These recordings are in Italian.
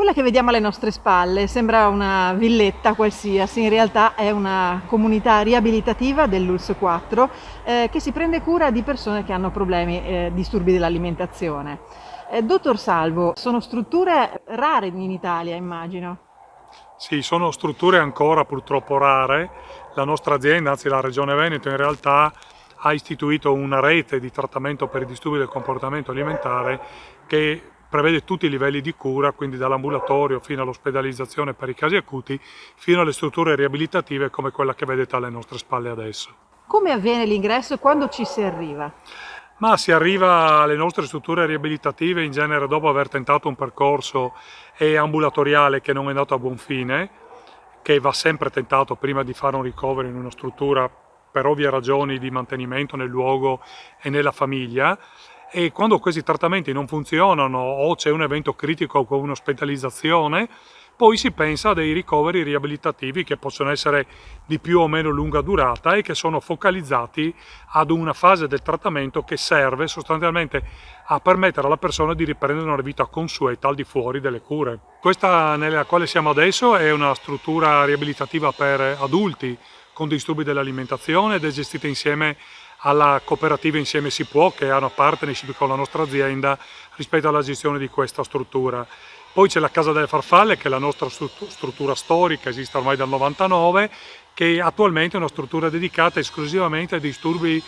Quella che vediamo alle nostre spalle sembra una villetta qualsiasi, in realtà è una comunità riabilitativa dell'ULSS 4 che si prende cura di persone che hanno problemi, disturbi dell'alimentazione. Dottor Salvo, sono strutture rare in Italia, immagino. Sì, sono strutture ancora purtroppo rare. La nostra azienda, anzi la Regione Veneto, in realtà ha istituito una rete di trattamento per i disturbi del comportamento alimentare che prevede tutti i livelli di cura, quindi dall'ambulatorio fino all'ospedalizzazione per i casi acuti, fino alle strutture riabilitative come quella che vedete alle nostre spalle adesso. Come avviene l'ingresso e quando ci si arriva? Ma si arriva alle nostre strutture riabilitative in genere dopo aver tentato un percorso ambulatoriale che non è andato a buon fine, che va sempre tentato prima di fare un ricovero in una struttura per ovvie ragioni di mantenimento nel luogo e nella famiglia. E quando questi trattamenti non funzionano o c'è un evento critico come un'ospedalizzazione, poi si pensa a dei ricoveri riabilitativi che possono essere di più o meno lunga durata e che sono focalizzati ad una fase del trattamento che serve sostanzialmente a permettere alla persona di riprendere una vita consueta al di fuori delle cure. Questa nella quale siamo adesso è una struttura riabilitativa per adulti con disturbi dell'alimentazione ed è gestita insieme alla cooperativa Insieme Si Può, che ha una partnership con la nostra azienda rispetto alla gestione di questa struttura. Poi c'è la Casa delle Farfalle, che è la nostra struttura storica, esiste ormai dal 99, che attualmente è una struttura dedicata esclusivamente ai disturbi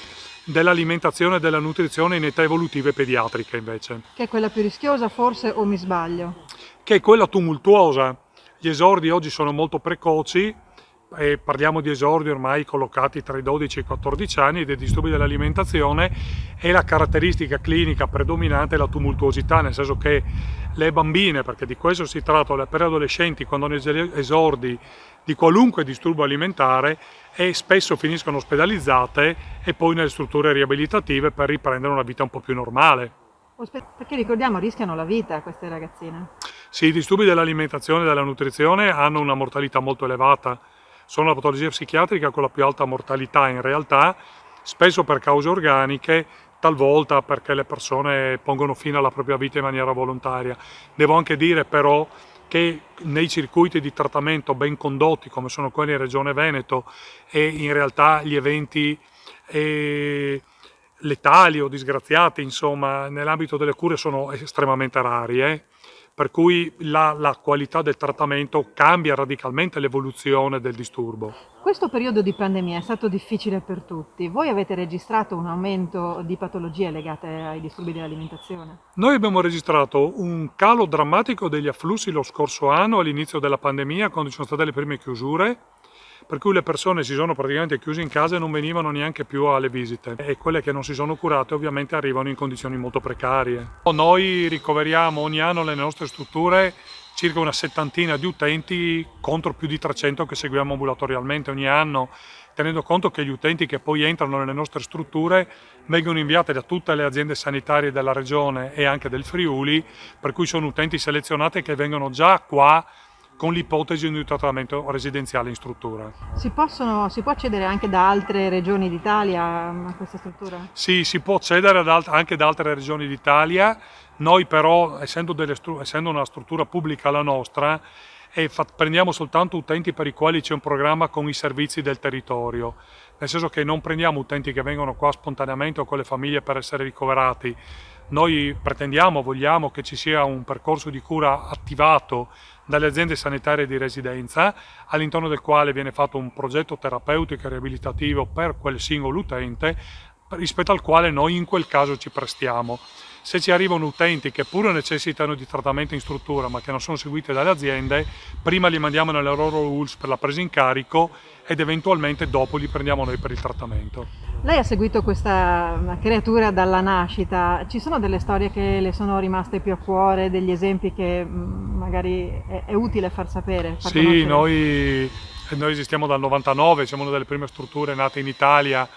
dell'alimentazione e della nutrizione in età evolutive pediatriche invece. Che è quella più rischiosa forse o mi sbaglio? Che è quella tumultuosa. Gli esordi oggi sono molto precoci, e parliamo di esordi ormai collocati tra i 12 e i 14 anni dei disturbi dell'alimentazione, e la caratteristica clinica predominante è la tumultuosità, nel senso che le bambine, perché di questo si tratta, le preadolescenti quando hanno esordi di qualunque disturbo alimentare e spesso finiscono ospedalizzate e poi nelle strutture riabilitative per riprendere una vita un po' più normale. Perché ricordiamo, rischiano la vita queste ragazzine. Sì, i disturbi dell'alimentazione e della nutrizione hanno una mortalità molto elevata. Sono la patologia psichiatrica con la più alta mortalità in realtà, spesso per cause organiche, talvolta perché le persone pongono fine alla propria vita in maniera volontaria. Devo anche dire però che nei circuiti di trattamento ben condotti, come sono quelli in Regione Veneto, e in realtà gli eventi letali o disgraziati, insomma, nell'ambito delle cure sono estremamente rari. Per cui la qualità del trattamento cambia radicalmente l'evoluzione del disturbo. Questo periodo di pandemia è stato difficile per tutti. Voi avete registrato un aumento di patologie legate ai disturbi dell'alimentazione? Noi abbiamo registrato un calo drammatico degli afflussi lo scorso anno all'inizio della pandemia, quando ci sono state le prime chiusure, per cui le persone si sono praticamente chiuse in casa e non venivano neanche più alle visite, e quelle che non si sono curate ovviamente arrivano in condizioni molto precarie. Noi ricoveriamo ogni anno nelle nostre strutture circa una settantina di utenti contro più di 300 che seguiamo ambulatorialmente ogni anno, tenendo conto che gli utenti che poi entrano nelle nostre strutture vengono inviati da tutte le aziende sanitarie della regione e anche del Friuli, per cui sono utenti selezionati che vengono già qua con l'ipotesi di un trattamento residenziale in struttura. Si può accedere anche da altre regioni d'Italia a questa struttura? Sì, si può accedere anche da altre regioni d'Italia. Noi però, essendo una struttura pubblica la nostra, prendiamo soltanto utenti per i quali c'è un programma con i servizi del territorio, nel senso che non prendiamo utenti che vengono qua spontaneamente o con le famiglie per essere ricoverati. Noi vogliamo che ci sia un percorso di cura attivato dalle aziende sanitarie di residenza, all'interno del quale viene fatto un progetto terapeutico e riabilitativo per quel singolo utente, rispetto al quale noi in quel caso ci prestiamo. Se ci arrivano utenti che pure necessitano di trattamento in struttura ma che non sono seguiti dalle aziende, prima li mandiamo nelle loro ULSS per la presa in carico ed eventualmente dopo li prendiamo noi per il trattamento. Lei ha seguito questa creatura dalla nascita, ci sono delle storie che le sono rimaste più a cuore, degli esempi che magari è utile far sapere? Sì, noi esistiamo dal 99, siamo una delle prime strutture nate in Italia,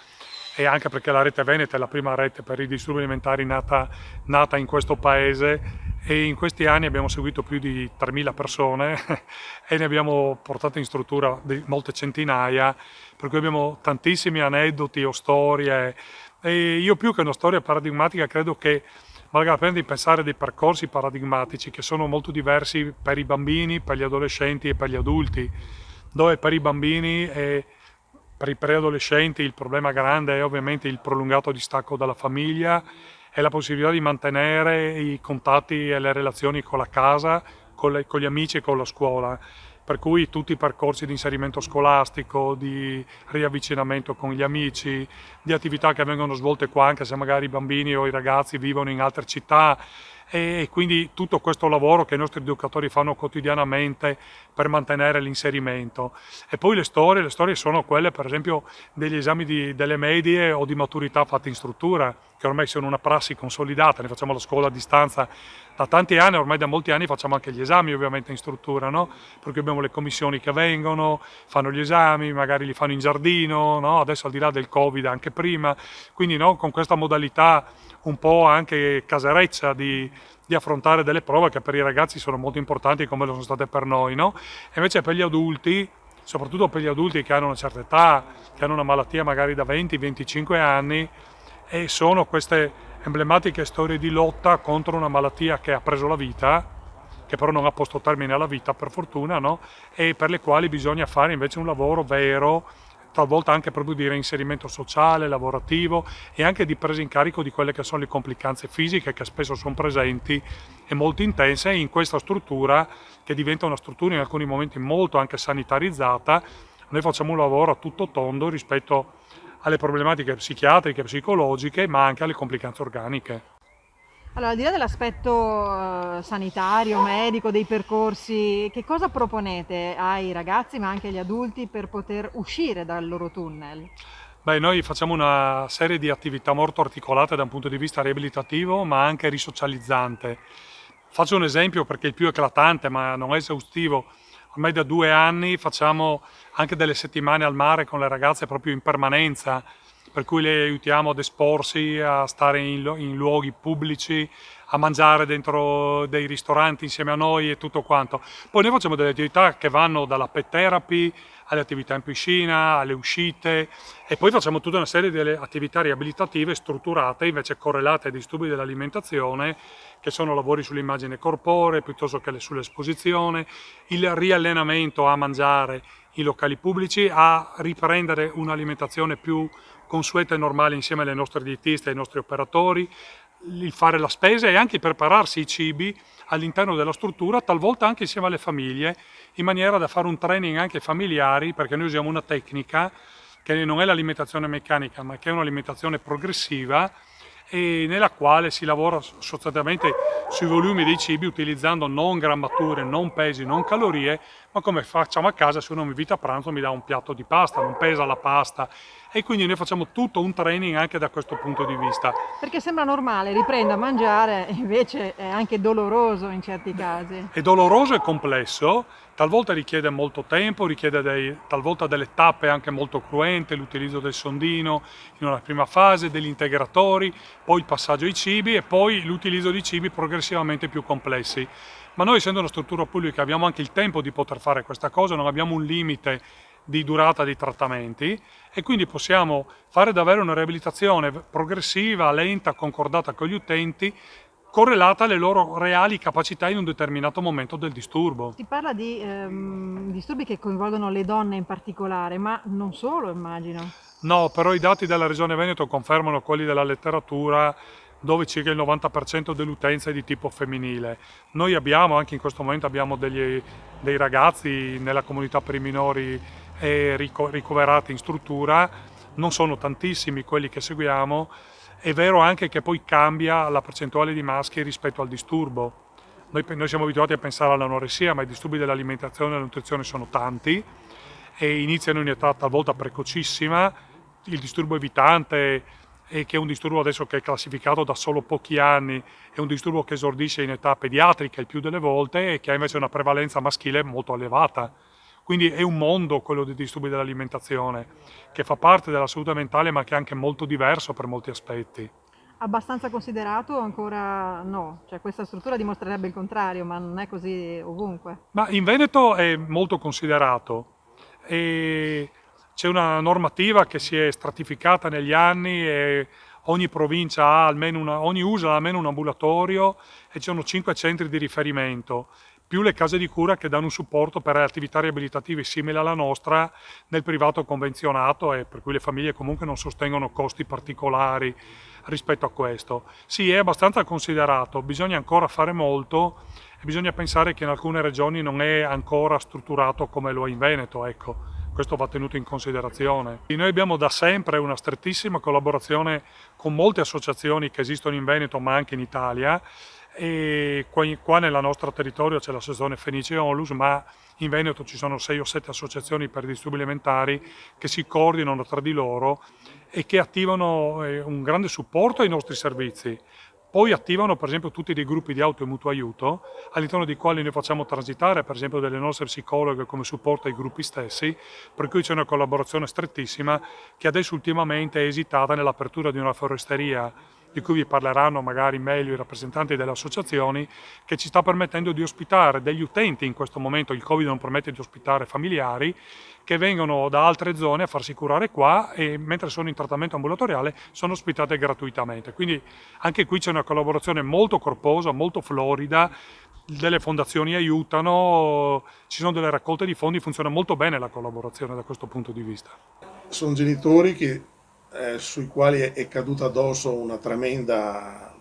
e anche perché la rete Veneta è la prima rete per i disturbi alimentari nata in questo paese, e in questi anni abbiamo seguito più di 3.000 persone e ne abbiamo portate in struttura molte centinaia, per cui abbiamo tantissimi aneddoti o storie, e io più che una storia paradigmatica credo che valga la pena di pensare a dei percorsi paradigmatici che sono molto diversi per i bambini, per gli adolescenti e per gli adulti, dove per i bambini e per i preadolescenti il problema grande è ovviamente il prolungato distacco dalla famiglia e la possibilità di mantenere i contatti e le relazioni con la casa, con gli amici e con la scuola. Per cui tutti i percorsi di inserimento scolastico, di riavvicinamento con gli amici, di attività che vengono svolte qua anche se magari i bambini o i ragazzi vivono in altre città e quindi tutto questo lavoro che i nostri educatori fanno quotidianamente per mantenere l'inserimento. E poi le storie sono quelle per esempio degli esami delle medie o di maturità fatti in struttura, che ormai sono una prassi consolidata, ne facciamo la scuola a distanza da tanti anni, ormai da molti anni facciamo anche gli esami ovviamente in struttura, no? Perché abbiamo le commissioni che vengono, fanno gli esami, magari li fanno in giardino, no? Adesso al di là del Covid anche prima, quindi no? Con questa modalità un po' anche casereccia di affrontare delle prove che per i ragazzi sono molto importanti come lo sono state per noi, no? E invece per gli adulti, soprattutto per gli adulti che hanno una certa età, che hanno una malattia magari da 20-25 anni, e sono queste emblematiche storie di lotta contro una malattia che ha preso la vita, che però non ha posto termine alla vita per fortuna, no? E per le quali bisogna fare invece un lavoro vero, talvolta anche proprio di reinserimento sociale, lavorativo e anche di presa in carico di quelle che sono le complicanze fisiche che spesso sono presenti e molto intense in questa struttura che diventa una struttura in alcuni momenti molto anche sanitarizzata. Noi facciamo un lavoro a tutto tondo rispetto alle problematiche psichiatriche, psicologiche, ma anche alle complicanze organiche. Allora, al di là dell'aspetto sanitario, medico, dei percorsi, che cosa proponete ai ragazzi ma anche agli adulti per poter uscire dal loro tunnel? Beh, noi facciamo una serie di attività molto articolate da un punto di vista riabilitativo, ma anche risocializzante. Faccio un esempio perché è il più eclatante, ma non è esaustivo. Ormai da 2 anni facciamo anche delle settimane al mare con le ragazze proprio in permanenza, per cui le aiutiamo ad esporsi, a stare in luoghi pubblici, a mangiare dentro dei ristoranti insieme a noi e tutto quanto. Poi noi facciamo delle attività che vanno dalla pet therapy alle attività in piscina, alle uscite e poi facciamo tutta una serie di attività riabilitative strutturate, invece correlate ai disturbi dell'alimentazione, che sono lavori sull'immagine corporea piuttosto che sull'esposizione, il riallenamento a mangiare in locali pubblici, a riprendere un'alimentazione più consueta e normale insieme alle nostre dietiste e ai nostri operatori, il fare la spesa e anche prepararsi i cibi all'interno della struttura, talvolta anche insieme alle famiglie, in maniera da fare un training anche familiari, perché noi usiamo una tecnica che non è l'alimentazione meccanica, ma che è un'alimentazione progressiva e nella quale si lavora sostanzialmente sui volumi dei cibi utilizzando non grammature, non pesi, non calorie, ma come facciamo a casa se uno mi invita a pranzo mi dà un piatto di pasta, non pesa la pasta e quindi noi facciamo tutto un training anche da questo punto di vista. Perché sembra normale, riprendo a mangiare, invece è anche doloroso in certi casi. È doloroso e complesso, talvolta richiede molto tempo, richiede talvolta delle tappe anche molto cruente, l'utilizzo del sondino in una prima fase, degli integratori, poi il passaggio ai cibi e poi l'utilizzo di cibi progressivamente più complessi. Ma noi essendo una struttura pubblica abbiamo anche il tempo di poter fare questa cosa, non abbiamo un limite di durata dei trattamenti e quindi possiamo fare davvero una riabilitazione progressiva, lenta, concordata con gli utenti, correlata alle loro reali capacità in un determinato momento del disturbo. Si parla di disturbi che coinvolgono le donne in particolare, ma non solo, immagino. No, però i dati della Regione Veneto confermano quelli della letteratura dove circa il 90% dell'utenza è di tipo femminile. Noi abbiamo, anche in questo momento, abbiamo dei ragazzi nella comunità per i minori ricoverati in struttura, non sono tantissimi quelli che seguiamo, è vero anche che poi cambia la percentuale di maschi rispetto al disturbo. Noi siamo abituati a pensare all'anoressia, ma i disturbi dell'alimentazione e della nutrizione sono tanti e iniziano in età talvolta precocissima. Il disturbo evitante, che è un disturbo adesso che è classificato da solo pochi anni, è un disturbo che esordisce in età pediatrica il più delle volte e che ha invece una prevalenza maschile molto elevata. Quindi è un mondo quello dei disturbi dell'alimentazione, che fa parte della salute mentale ma che è anche molto diverso per molti aspetti. Abbastanza considerato o ancora no? Cioè questa struttura dimostrerebbe il contrario, ma non è così ovunque. Ma in Veneto è molto considerato e c'è una normativa che si è stratificata negli anni e ogni provincia ha almeno ogni usa ha almeno un ambulatorio e ci sono 5 centri di riferimento, più le case di cura che danno un supporto per attività riabilitative simili alla nostra nel privato convenzionato e per cui le famiglie comunque non sostengono costi particolari rispetto a questo. Sì, è abbastanza considerato, bisogna ancora fare molto e bisogna pensare che in alcune regioni non è ancora strutturato come lo è in Veneto, ecco. Questo va tenuto in considerazione. E noi abbiamo da sempre una strettissima collaborazione con molte associazioni che esistono in Veneto ma anche in Italia e qua nel nostro territorio c'è l'associazione Fenice Onlus, ma in Veneto ci sono 6 o 7 associazioni per disturbi alimentari che si coordinano tra di loro e che attivano un grande supporto ai nostri servizi. Poi attivano per esempio tutti dei gruppi di auto e mutuo aiuto, all'interno dei quali noi facciamo transitare per esempio delle nostre psicologhe come supporto ai gruppi stessi, per cui c'è una collaborazione strettissima che adesso ultimamente è esitata nell'apertura di una foresteria di cui vi parleranno magari meglio i rappresentanti delle associazioni, che ci sta permettendo di ospitare degli utenti in questo momento, il Covid non permette di ospitare familiari, che vengono da altre zone a farsi curare qua e mentre sono in trattamento ambulatoriale sono ospitate gratuitamente. Quindi anche qui c'è una collaborazione molto corposa, molto florida, delle fondazioni aiutano, ci sono delle raccolte di fondi, funziona molto bene la collaborazione da questo punto di vista. Sono genitori sui quali è caduta addosso una tremenda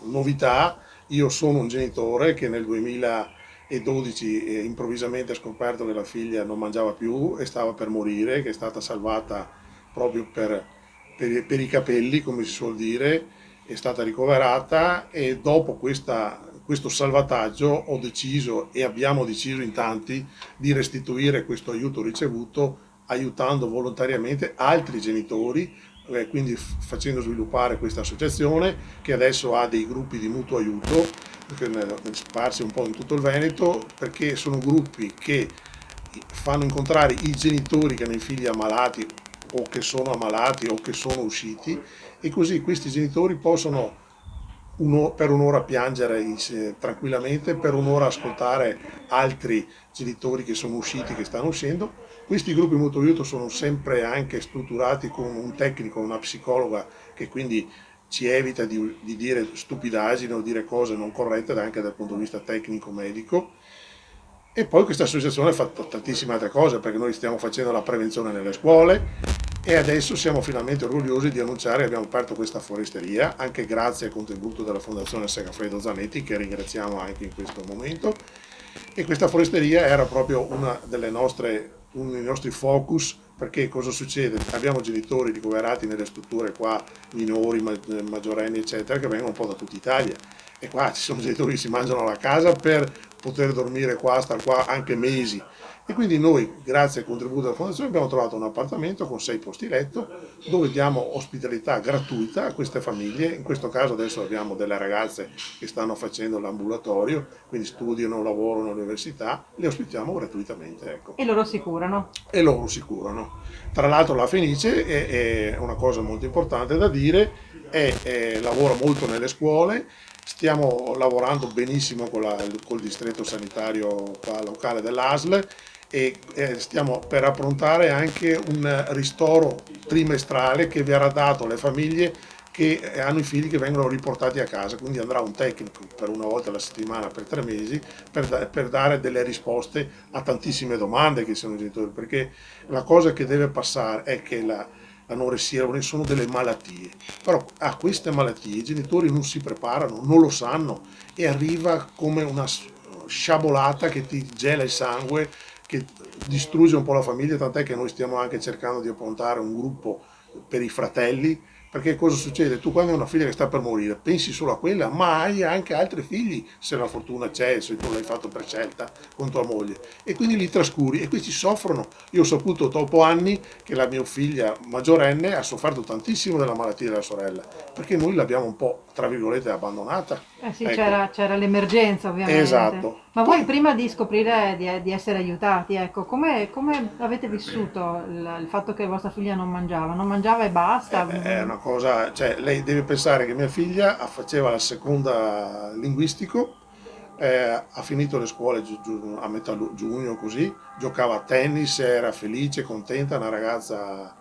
novità. Io sono un genitore che nel 2012 improvvisamente ha scoperto che la figlia non mangiava più e stava per morire, che è stata salvata proprio per i capelli, come si suol dire, è stata ricoverata e dopo questo salvataggio ho deciso e abbiamo deciso in tanti di restituire questo aiuto ricevuto aiutando volontariamente altri genitori, quindi facendo sviluppare questa associazione che adesso ha dei gruppi di mutuo aiuto sparsi un po' in tutto il Veneto, perché sono gruppi che fanno incontrare i genitori che hanno i figli ammalati o che sono ammalati o che sono usciti e così questi genitori possono per un'ora piangere tranquillamente, per un'ora ascoltare altri genitori che sono usciti, che stanno uscendo. Questi gruppi mutuo aiuto sono sempre anche strutturati con un tecnico, una psicologa che quindi ci evita di dire stupidaggini o dire cose non corrette anche dal punto di vista tecnico-medico. E poi questa associazione fa tantissime altre cose, perché noi stiamo facendo la prevenzione nelle scuole e adesso siamo finalmente orgogliosi di annunciare che abbiamo aperto questa foresteria, anche grazie al contributo della Fondazione Segafredo Zanetti, che ringraziamo anche in questo momento. E questa foresteria era proprio uno dei nostri focus, perché cosa succede? Abbiamo genitori ricoverati nelle strutture qua, minori, maggiorenni, eccetera, che vengono un po' da tutta Italia. E qua ci sono genitori che si mangiano la casa per poter dormire qua, star qua anche mesi. E quindi noi, grazie al contributo della Fondazione, abbiamo trovato un appartamento con 6 posti letto dove diamo ospitalità gratuita a queste famiglie. In questo caso adesso abbiamo delle ragazze che stanno facendo l'ambulatorio, quindi studiano, lavorano all'università, le ospitiamo gratuitamente. Ecco. E loro si curano. E loro si curano. Tra l'altro la Fenice è una cosa molto importante da dire, lavora molto nelle scuole. Stiamo lavorando benissimo col distretto sanitario locale dell'ASL e stiamo per approntare anche un ristoro trimestrale che verrà dato alle famiglie che hanno i figli che vengono riportati a casa, quindi andrà un tecnico per una volta alla settimana per 3 mesi per dare delle risposte a tantissime domande che sono i genitori, perché la cosa che deve passare è che l'anoressia sono delle malattie, però a queste malattie i genitori non si preparano, non lo sanno e arriva come una sciabolata che ti gela il sangue, che distrugge un po' la famiglia, tant'è che noi stiamo anche cercando di approntare un gruppo per i fratelli, perché cosa succede? Tu quando hai una figlia che sta per morire pensi solo a quella, ma hai anche altri figli, se la fortuna c'è, se tu l'hai fatto per scelta con tua moglie, e quindi li trascuri e questi soffrono. Io ho saputo dopo anni che la mia figlia maggiorenne ha sofferto tantissimo della malattia della sorella, perché noi l'abbiamo un po', tra virgolette, abbandonata. Eh sì, Ecco. c'era l'emergenza ovviamente. Esatto. Ma voi prima di scoprire di essere aiutati, ecco, come avete vissuto il fatto che vostra figlia non mangiava? Non mangiava e basta? È una cosa, cioè lei deve pensare che mia figlia faceva la seconda linguistico, ha finito le scuole a metà giugno così, giocava a tennis, era felice, contenta, una ragazza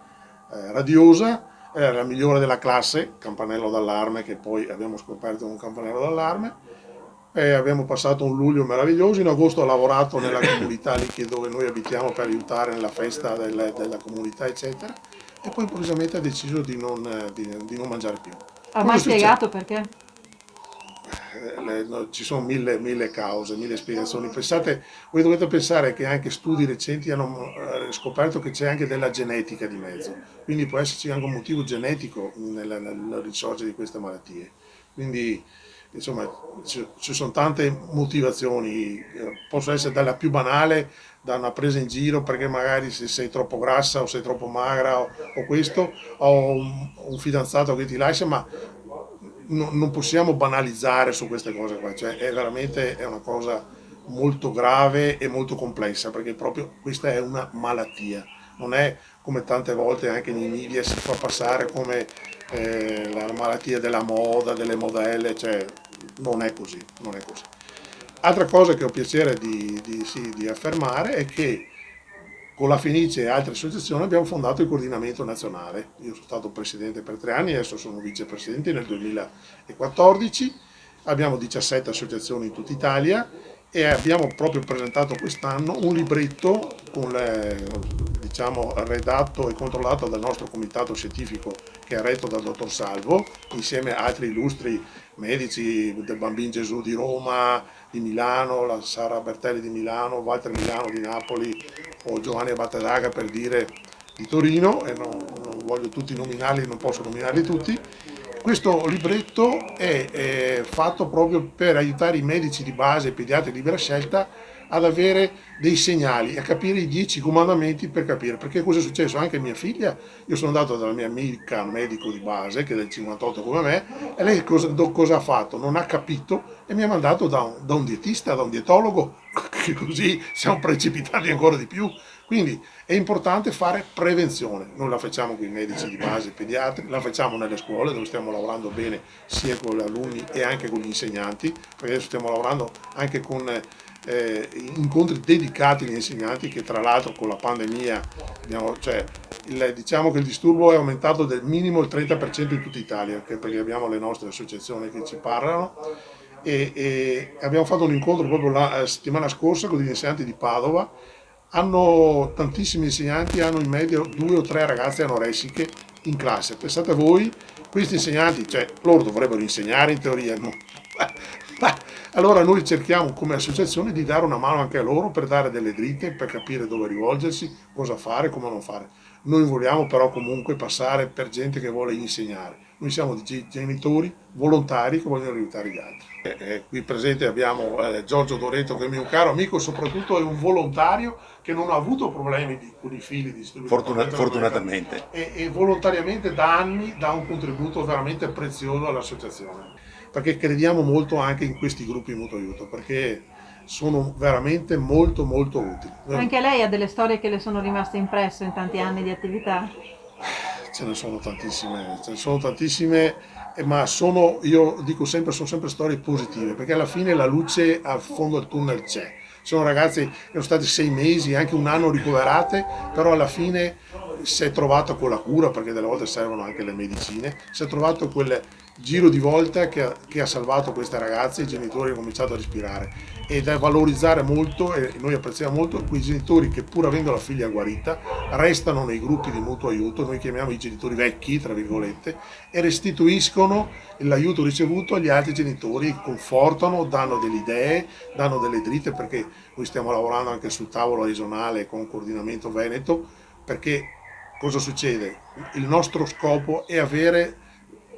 radiosa era la migliore della classe, campanello d'allarme, che poi abbiamo scoperto un campanello d'allarme. E abbiamo passato un luglio meraviglioso. In agosto ho lavorato nella comunità lì dove noi abitiamo per aiutare nella festa della comunità, eccetera. E poi improvvisamente ha deciso di non mangiare più. Ha Cosa mai è successo? spiegato perché? No, ci sono mille cause, mille spiegazioni. Pensate, voi dovete pensare che anche studi recenti hanno scoperto che c'è anche della genetica di mezzo, quindi può esserci anche un motivo genetico nel risorgere di queste malattie. Quindi, insomma, ci sono tante motivazioni, possono essere dalla più banale, da una presa in giro perché magari se sei troppo grassa o sei troppo magra o questo, o un fidanzato che ti lascia, ma non possiamo banalizzare su queste cose qua, cioè è veramente una cosa molto grave e molto complessa, perché proprio questa è una malattia, non è come tante volte anche nei media si fa passare come la malattia della moda, delle modelle, cioè non è così, non è così. Altra cosa che ho piacere di affermare è che con la Fenice e altre associazioni abbiamo fondato il coordinamento nazionale. Io sono stato presidente per 3 anni, adesso sono vicepresidente nel 2014. Abbiamo 17 associazioni in tutta Italia e abbiamo proprio presentato quest'anno un libretto diciamo, redatto e controllato dal nostro comitato scientifico che è retto dal dottor Salvo, insieme a altri illustri medici del Bambin Gesù di Roma, di Milano, la Sara Bertelli di Milano, Walter Milano di Napoli o Giovanni Battadaga per dire di Torino, e non voglio tutti nominarli, non posso nominarli tutti. Questo libretto è fatto proprio per aiutare i medici di base e i pediatri di libera scelta ad avere dei segnali, a capire i 10 comandamenti per capire, perché cosa è successo anche a mia figlia. Io sono andato dalla mia amica medico di base, che è del 58 come me, e lei cosa ha fatto? Non ha capito e mi ha mandato da un dietista, da un dietologo, che così siamo precipitati ancora di più. Quindi è importante fare prevenzione, noi la facciamo con i medici di base, i pediatri, la facciamo nelle scuole dove stiamo lavorando bene sia con gli alunni e anche con gli insegnanti, perché adesso stiamo lavorando anche con incontri dedicati agli insegnanti, che tra l'altro con la pandemia diciamo che il disturbo è aumentato del minimo il 30% in tutta Italia, perché abbiamo le nostre associazioni che ci parlano e abbiamo fatto un incontro proprio la settimana scorsa con gli insegnanti di Padova. Hanno tantissimi insegnanti, hanno in media 2 o 3 ragazze anoressiche in classe. Pensate a voi, questi insegnanti, cioè loro dovrebbero insegnare in teoria, no? Allora noi cerchiamo come associazione di dare una mano anche a loro per dare delle dritte, per capire dove rivolgersi, cosa fare, come non fare. Noi vogliamo però comunque passare per gente che vuole insegnare. Noi siamo genitori volontari che vogliono aiutare gli altri. Qui presente abbiamo Giorgio Doreto, che è un mio caro amico, soprattutto è un volontario che non ha avuto problemi con i figli di Fortunatamente. e volontariamente da anni dà un contributo veramente prezioso all'associazione, perché crediamo molto anche in questi gruppi di mutuo aiuto, perché sono veramente molto molto utili. Anche lei ha delle storie che le sono rimaste impresse in tanti anni di attività? Ce ne sono tantissime, ma io dico sempre, sono sempre storie positive, perché alla fine la luce al fondo del tunnel c'è. Sono ragazzi che sono stati 6 mesi, anche un anno ricoverate, però alla fine si è trovato con la cura, perché delle volte servono anche le medicine, si è trovato quel giro di volta che ha salvato queste ragazze, i genitori hanno cominciato a respirare. Ed è valorizzare molto, e noi apprezziamo molto quei genitori che, pur avendo la figlia guarita, restano nei gruppi di mutuo aiuto, noi chiamiamo i genitori vecchi tra virgolette, e restituiscono l'aiuto ricevuto agli altri genitori, confortano, danno delle idee, danno delle dritte, perché noi stiamo lavorando anche sul tavolo regionale con Coordinamento Veneto, perché cosa succede? Il nostro scopo è avere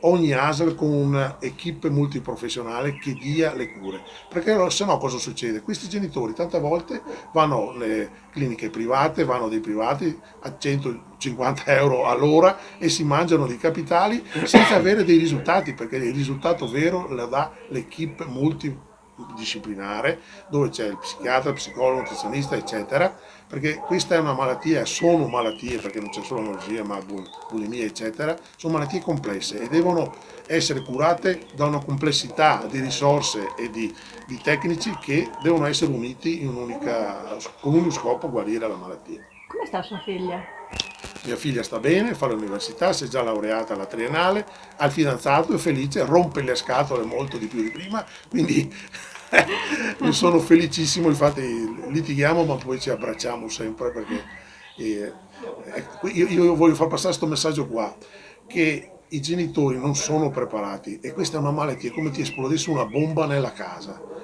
ogni ASL con un'equipe multiprofessionale che dia le cure, perché se no cosa succede? Questi genitori tante volte vanno alle cliniche private, vanno dai privati a 150 euro all'ora e si mangiano dei capitali senza avere dei risultati, perché il risultato vero lo dà l'equipe multidisciplinare, dove c'è il psichiatra, il psicologo, il nutrizionista, eccetera, perché questa è una malattia, sono malattie, perché non c'è solo anorsia, ma bulimia, eccetera, sono malattie complesse e devono essere curate da una complessità di risorse e di tecnici che devono essere uniti con uno scopo: guarire la malattia. Come sta sua figlia? Mia figlia sta bene, fa l'università, si è già laureata alla triennale, ha il fidanzato, è felice, rompe le scatole molto di più di prima, quindi io sono felicissimo, infatti litighiamo ma poi ci abbracciamo sempre perché io voglio far passare questo messaggio qua, che i genitori non sono preparati e questa è una malattia, è come ti esplodesse una bomba nella casa.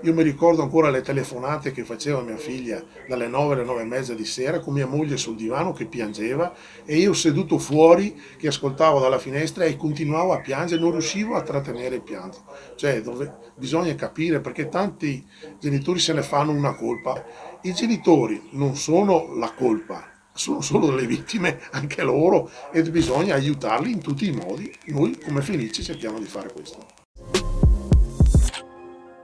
Io mi ricordo ancora le telefonate che faceva mia figlia dalle 9 alle 9 e mezza di sera con mia moglie sul divano che piangeva e io seduto fuori che ascoltavo dalla finestra e continuavo a piangere, non riuscivo a trattenere il pianto. Cioè, bisogna capire perché tanti genitori se ne fanno una colpa. I genitori non sono la colpa, sono solo delle vittime anche loro e bisogna aiutarli in tutti i modi. Noi come Fenice cerchiamo di fare questo.